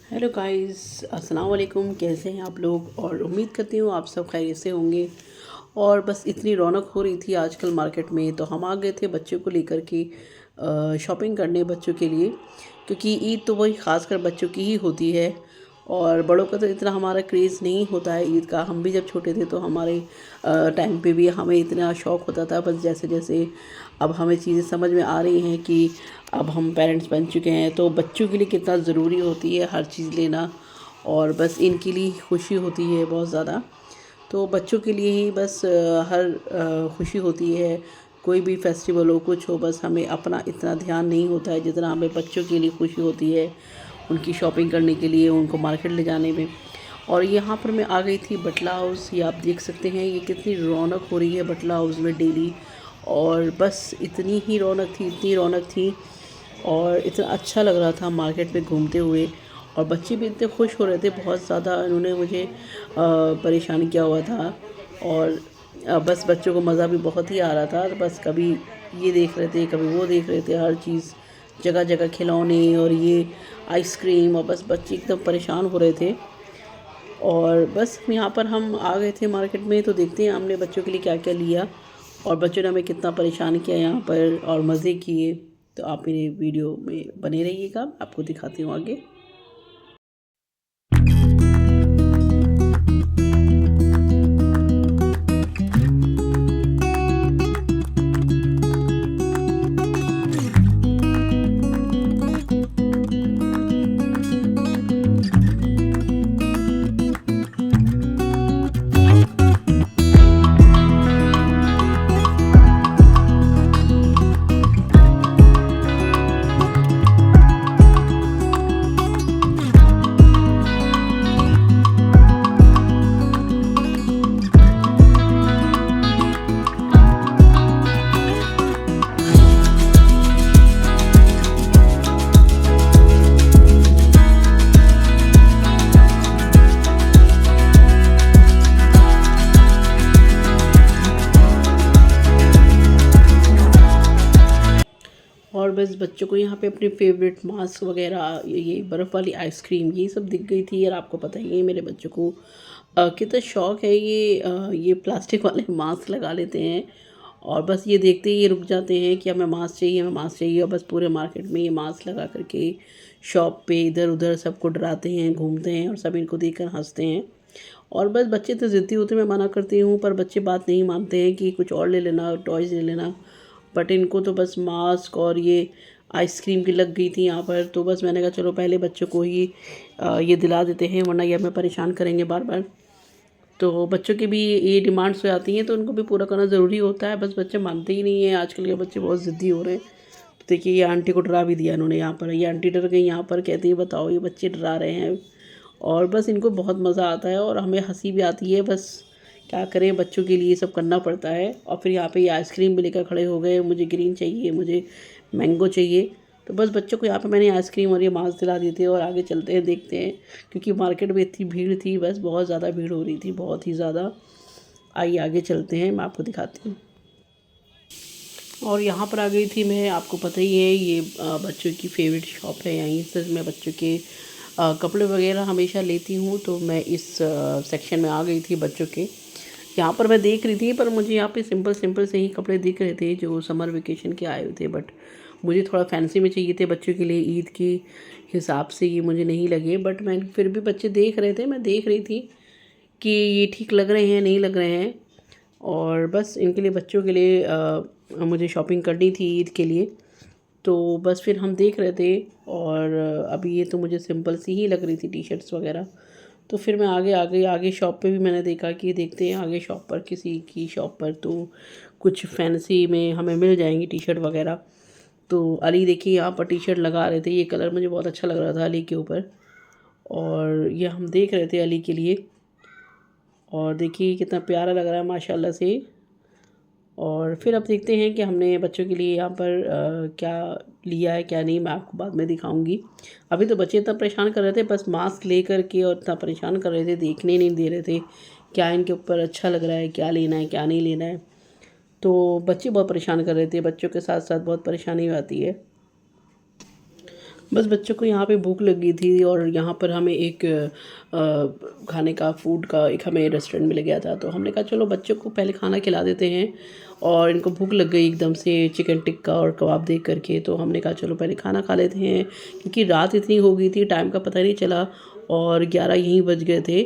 Hello guys, अस्सलाम वालेकुम। कैसे हैं आप लोग? और उम्मीद करती हूँ आप सब खैरियत से होंगे। और बस इतनी रौनक हो रही थी आजकल मार्केट में, तो हम आ गए थे बच्चों को लेकर के शॉपिंग करने बच्चों के लिए, क्योंकि ईद तो वही ख़ासकर बच्चों की ही होती है। और बड़ों का तो इतना हमारा क्रेज़ नहीं होता है ईद का। हम भी जब छोटे थे तो हमारे टाइम पे भी हमें इतना शौक़ होता था। बस जैसे जैसे अब हमें चीज़ें समझ में आ रही हैं कि अब हम पेरेंट्स बन चुके हैं, तो बच्चों के लिए कितना ज़रूरी होती है हर चीज़ लेना। और बस इनके लिए खुशी होती है बहुत ज़्यादा। तो बच्चों के लिए ही बस हर खुशी होती है। कोई भी फेस्टिवल हो, कुछ हो, बस हमें अपना इतना ध्यान नहीं होता है जितना हमें बच्चों के लिए खुशी होती है उनकी शॉपिंग करने के लिए, उनको मार्केट ले जाने में। और यहाँ पर मैं आ गई थी बटला हाउस। ये आप देख सकते हैं ये कितनी रौनक हो रही है बटला हाउस में डेली। और बस इतनी ही रौनक थी, इतनी रौनक थी, और इतना अच्छा लग रहा था मार्केट में घूमते हुए। और बच्चे भी इतने खुश हो रहे थे, बहुत ज़्यादा इन्होंने मुझे परेशान किया हुआ था। और बस बच्चों को मज़ा भी बहुत ही आ रहा था। बस कभी ये देख रहे थे, कभी वो देख रहे थे, हर चीज़, जगह जगह खिलौने और ये आइसक्रीम, और बस बच्चे एकदम परेशान हो रहे थे। और बस यहाँ पर हम आ गए थे मार्केट में, तो देखते हैं हमने बच्चों के लिए क्या क्या लिया और बच्चों ने हमें कितना परेशान किया यहाँ पर और मज़े किए। तो आप मेरे वीडियो में बने रहिएगा, आपको दिखाती हूँ आगे। और बस बच्चों को यहाँ पे अपने फेवरेट मास्क वगैरह, ये बर्फ़ वाली आइसक्रीम, ये सब दिख गई थी। और आपको पता ही है मेरे बच्चों को कितना शौक़ है ये प्लास्टिक वाले मास्क लगा लेते हैं। और बस ये देखते ही ये रुक जाते हैं कि हमें मास्क चाहिए, हमें मास्क चाहिए। और बस पूरे मार्केट में ये मास्क लगा करके शॉप पे इधर उधर सबको डराते हैं, घूमते हैं, और सब इनको देखकर हंसते हैं। और बस बच्चे तो ज़िद्दी होते हैं, मैं मना करती हूँ, पर बच्चे बात नहीं मानते हैं कि कुछ और ले लेना, टॉयज़ ले लेना। बट इनको तो बस मास्क और ये आइसक्रीम की लग गई थी यहाँ पर। तो बस मैंने कहा चलो पहले बच्चों को ही ये दिला देते हैं, वरना ये हमें परेशान करेंगे बार बार। तो बच्चों की भी ये डिमांड्स हो जाती हैं, तो उनको भी पूरा करना ज़रूरी होता है। बस बच्चे मानते ही नहीं हैं, आजकल के बच्चे बहुत ज़िद्दी हो रहे हैं। तो देखिए ये आंटी को डरा भी दिया इन्होंने यहाँ पर। ये आंटी डर गई यहाँ पर, कहती है बताओ ये बच्चे डरा रहे हैं। और बस इनको बहुत मज़ा आता है और हमें हंसी भी आती है। बस क्या करें, बच्चों के लिए सब करना पड़ता है। और फिर यहाँ पे ये आइसक्रीम भी लेकर खड़े हो गए, मुझे ग्रीन चाहिए, मुझे मैंगो चाहिए। तो बस बच्चों को यहाँ पे मैंने आइसक्रीम और ये मास्क दिला दिए थे। और आगे चलते हैं, देखते हैं, क्योंकि मार्केट में इतनी भीड़ थी, बस बहुत ज़्यादा भीड़ हो रही थी, बहुत ही ज़्यादा। आइए आगे चलते हैं, मैं आपको दिखाती हूँ। और यहाँ पर आ गई थी मैं, आपको पता ही है ये बच्चों की फेवरेट शॉप है। यहीं से मैं बच्चों के कपड़े वगैरह हमेशा लेती हूँ। तो मैं इस सेक्शन में आ गई थी बच्चों के। यहाँ पर मैं देख रही थी, पर मुझे यहाँ पे सिंपल सिंपल से ही कपड़े दिख रहे थे जो समर वेकेशन के आए हुए थे। बट मुझे थोड़ा फैंसी में चाहिए थे बच्चों के लिए, ईद के हिसाब से ये मुझे नहीं लगे। बट मैं फिर भी बच्चे देख रहे थे, मैं देख रही थी कि ये ठीक लग रहे हैं नहीं लग रहे हैं। और बस इनके लिए, बच्चों के लिए मुझे शॉपिंग करनी थी ईद के लिए। तो बस फिर हम देख रहे थे। और अभी ये तो मुझे सिंपल सी ही लग रही थी टी शर्ट्स वगैरह। तो फिर मैं आगे शॉप पे भी मैंने देखा कि देखते हैं आगे शॉप पर, किसी की शॉप पर तो कुछ फैंसी में हमें मिल जाएंगी टी शर्ट वगैरह। तो अली देखिए यहाँ पर टी शर्ट लगा रहे थे, ये कलर मुझे बहुत अच्छा लग रहा था अली के ऊपर। और ये हम देख रहे थे अली के लिए। और देखिए कितना प्यारा लग रहा है माशाल्लाह से। और फिर अब देखते हैं कि हमने बच्चों के लिए यहाँ पर क्या लिया है क्या नहीं, मैं आपको बाद में दिखाऊंगी। अभी तो बच्चे इतना परेशान कर रहे थे, बस मास्क ले कर के, और इतना परेशान कर रहे थे, देखने नहीं दे रहे थे क्या इनके ऊपर अच्छा लग रहा है, क्या लेना है क्या नहीं लेना है। तो बच्चे बहुत परेशान कर रहे थे, बच्चों के साथ साथ बहुत परेशानी आती है। बस बच्चों को यहाँ पे भूख लगी थी और यहाँ पर हमें एक खाने का फूड का एक हमें रेस्टोरेंट मिल गया था, तो हमने कहा चलो बच्चों को पहले खाना खिला देते हैं। और इनको भूख लग गई एकदम से चिकन टिक्का और कबाब देख करके, तो हमने कहा चलो पहले खाना खा लेते हैं, क्योंकि रात इतनी हो गई थी, टाइम का पता नहीं चला और 11 यहीं बज गए थे,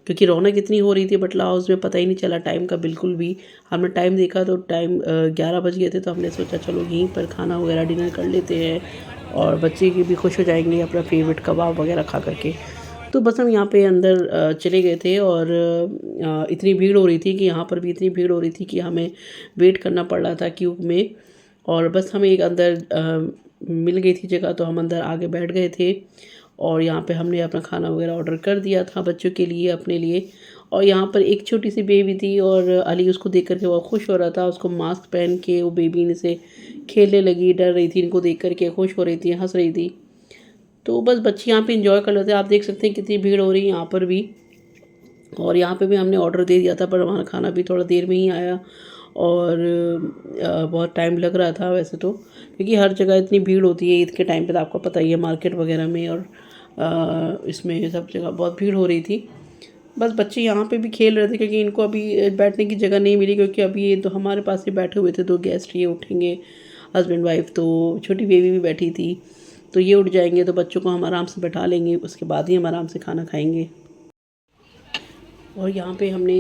क्योंकि रौनक इतनी हो रही थी बटला हाउस में, पता ही नहीं चला टाइम का बिल्कुल भी। हमने टाइम देखा तो टाइम 11 बज गए थे, तो हमने सोचा चलो यहीं पर खाना वगैरह डिनर कर लेते हैं और बच्चे की भी खुश हो जाएंगे अपना फेवरेट कबाब वगैरह खा करके। तो बस हम यहाँ पे अंदर चले गए थे और इतनी भीड़ हो रही थी कि यहाँ पर भी इतनी भीड़ हो रही थी कि हमें वेट करना पड़ रहा था क्यूब में। और बस हमें एक अंदर मिल गई थी जगह, तो हम अंदर आगे बैठ गए थे और यहाँ पे हमने अपना खाना वगैरह ऑर्डर कर दिया था बच्चों के लिए, अपने लिए। और यहाँ पर एक छोटी सी बेबी थी और अली उसको देख करके बहुत खुश हो रहा था। उसको मास्क पहन के वो बेबी से खेलने लगी, डर रही थी, इनको देख करके खुश हो रही थी, हंस रही थी। तो बस बच्चे यहाँ पे इंजॉय कर लेते हैं। आप देख सकते हैं कितनी भीड़ हो रही है यहाँ पर भी। और यहाँ पे भी हमने ऑर्डर दे दिया था, पर हमारा खाना भी थोड़ा देर में ही आया और बहुत टाइम लग रहा था वैसे तो, क्योंकि हर जगह इतनी भीड़ होती है ईद के टाइम पे, तो आपको पता ही है मार्केट वगैरह में और इसमें सब जगह बहुत भीड़ हो रही थी। बस बच्चे यहाँ पे भी खेल रहे थे, क्योंकि इनको अभी बैठने की जगह नहीं मिली, क्योंकि अभी ये तो हमारे पास ही बैठे हुए थे, 2 गेस्ट ये उठेंगे, हस्बैंड वाइफ, तो छोटी बेबी भी बैठी थी, तो ये उठ जाएंगे तो बच्चों को हम आराम से बैठा लेंगे, उसके बाद ही हम आराम से खाना खाएंगे। और यहाँ पे हमने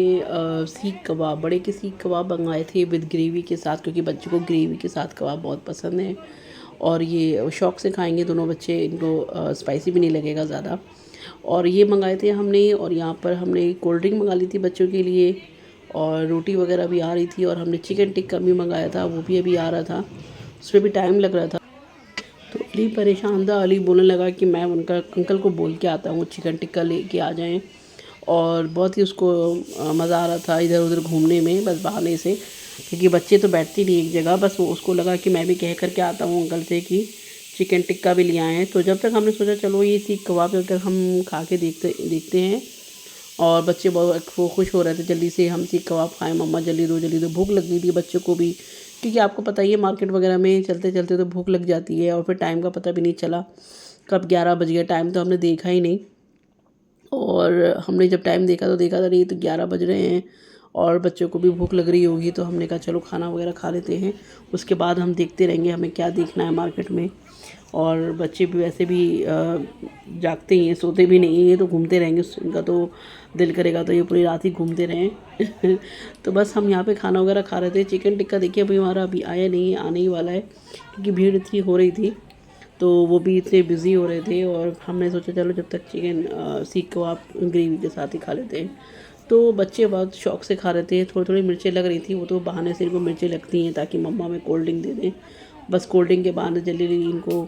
सीख कबाब, बड़े के सीख कबाब मंगाए थे विद ग्रेवी के साथ, क्योंकि बच्चों को ग्रेवी के साथ कबाब बहुत पसंद है और ये शौक़ से खाएंगे दोनों बच्चे, इनको स्पाइसी भी नहीं लगेगा ज़्यादा। और ये मंगाए थे हमने, और यहाँ पर हमने कोल्ड ड्रिंक मंगा ली थी बच्चों के लिए, और रोटी वगैरह भी आ रही थी, और हमने चिकन टिक्का भी मंगाया था, वो भी अभी आ रहा था, उसमें भी टाइम लग रहा था। तो अली परेशान था, अली बोलने लगा कि मैं उनका अंकल को बोल के आता हूँ चिकन टिक्का लेके आ जाएं। और बहुत ही उसको मज़ा आ रहा था इधर उधर घूमने में, बस बहाने से, क्योंकि बच्चे तो बैठते नहीं एक जगह। बस वो उसको लगा कि मैं भी कह कर के आता हूँ अंकल से कि चिकन टिक्का भी ले आए हैं। तो जब तक हमने सोचा चलो ये सीख कबाब जब तक हम खा के देखते हैं, और बच्चे बहुत खुश हो रहे थे जल्दी से हम सीख कबाब खाएं, मम्मा जल्दी दो, भूख लग गई थी बच्चों को भी, क्योंकि आपको पता ही है मार्केट वगैरह में चलते चलते तो भूख लग जाती है, और फिर टाइम का पता भी नहीं चला कब 11 बज गया, टाइम तो हमने देखा ही नहीं। और हमने जब टाइम देखा तो देखा था नहीं तो 11 बज रहे हैं, और बच्चों को भी भूख लग रही होगी, तो हमने कहा चलो खाना वगैरह खा लेते हैं, उसके बाद हम देखते रहेंगे हमें क्या देखना है मार्केट में। और बच्चे भी वैसे भी जागते ही हैं, सोते भी नहीं हैं, तो घूमते रहेंगे, उनका तो दिल करेगा तो ये पूरी रात ही घूमते रहें। तो बस हम यहाँ पे खाना वगैरह खा रहे थे। चिकन टिक्का देखिए अभी हमारा अभी आया नहीं, आने ही वाला है, क्योंकि भीड़ इतनी हो रही थी, तो वो भी इतने बिज़ी हो रहे थे, और हमने सोचा चलो जब तक चिकन सीख कबाब ग्रेवी के साथ ही खा लेते हैं। तो बच्चे बहुत शौक़ से खा रहे थे, थोड़ी थोड़ी मिर्चें लग रही थी, वो तो बहाने से इनको मिर्चें लगती हैं ताकि मम्मा में कोल्ड ड्रिंक दे दें, बस कोल्ड ड्रिंक के बहाने जल्दी इनको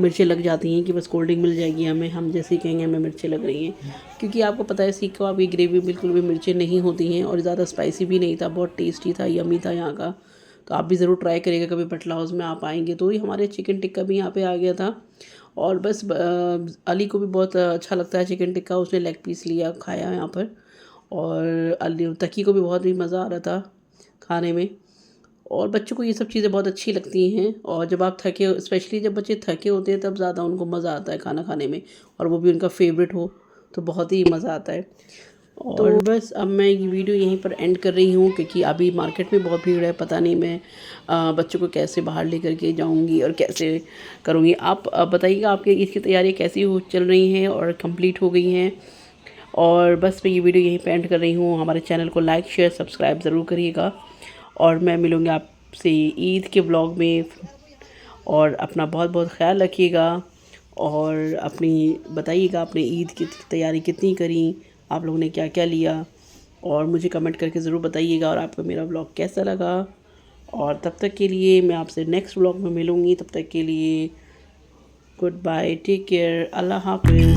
मिर्चें लग जाती हैं कि बस कोल्ड ड्रिंक मिल जाएगी हमें, हम जैसे ही कहेंगे हमें मिर्चें लग रही हैं, क्योंकि आपको पता है सीख कबाब की ग्रेवी बिल्कुल भी मिर्चें नहीं होती हैं, और ज़्यादा स्पाइसी भी नहीं था, बहुत टेस्टी था, यमी था यहाँ का। तो आप भी ज़रूर ट्राई करिएगा, कभी बटला हाउस में आप आएंगे तो। ही हमारे चिकन टिक्का भी यहाँ पे आ गया था, और बस अली को भी बहुत अच्छा लगता है चिकन टिक्का, उसने लेग पीस लिया, खाया यहाँ पर। और अली तकी को भी बहुत ही मज़ा आ रहा था खाने में, और बच्चों को ये सब चीज़ें बहुत अच्छी लगती हैं। और जब आप थके, स्पेशली जब बच्चे थके होते हैं, तब ज़्यादा उनको मज़ा आता है खाना खाने में, और वो भी उनका फेवरेट हो तो बहुत ही मज़ा आता है। और तो बस अब मैं ये वीडियो यहीं पर एंड कर रही हूँ, क्योंकि अभी मार्केट में बहुत भीड़ है, पता नहीं मैं बच्चों को कैसे बाहर लेकर के जाऊँगी और कैसे करूँगी। आप बताइएगा आपके ईद की तैयारियाँ कैसी चल रही हैं और कंप्लीट हो गई हैं। और बस मैं ये वीडियो यहीं पर एंड कर रही हूँ। हमारे चैनल को लाइक शेयर सब्सक्राइब ज़रूर करिएगा, और मैं मिलूँगी आपसे ईद के ब्लॉग में। और अपना बहुत बहुत ख्याल रखिएगा, और अपनी बताइएगा अपने ईद की तैयारी कितनी करी, आप लोगों ने क्या क्या लिया, और मुझे कमेंट करके ज़रूर बताइएगा, और आपको मेरा ब्लॉग कैसा लगा। और तब तक के लिए मैं आपसे नेक्स्ट ब्लॉग में मिलूँगी, तब तक के लिए गुड बाय, टेक केयर, अल्लाह हाफ़िज़।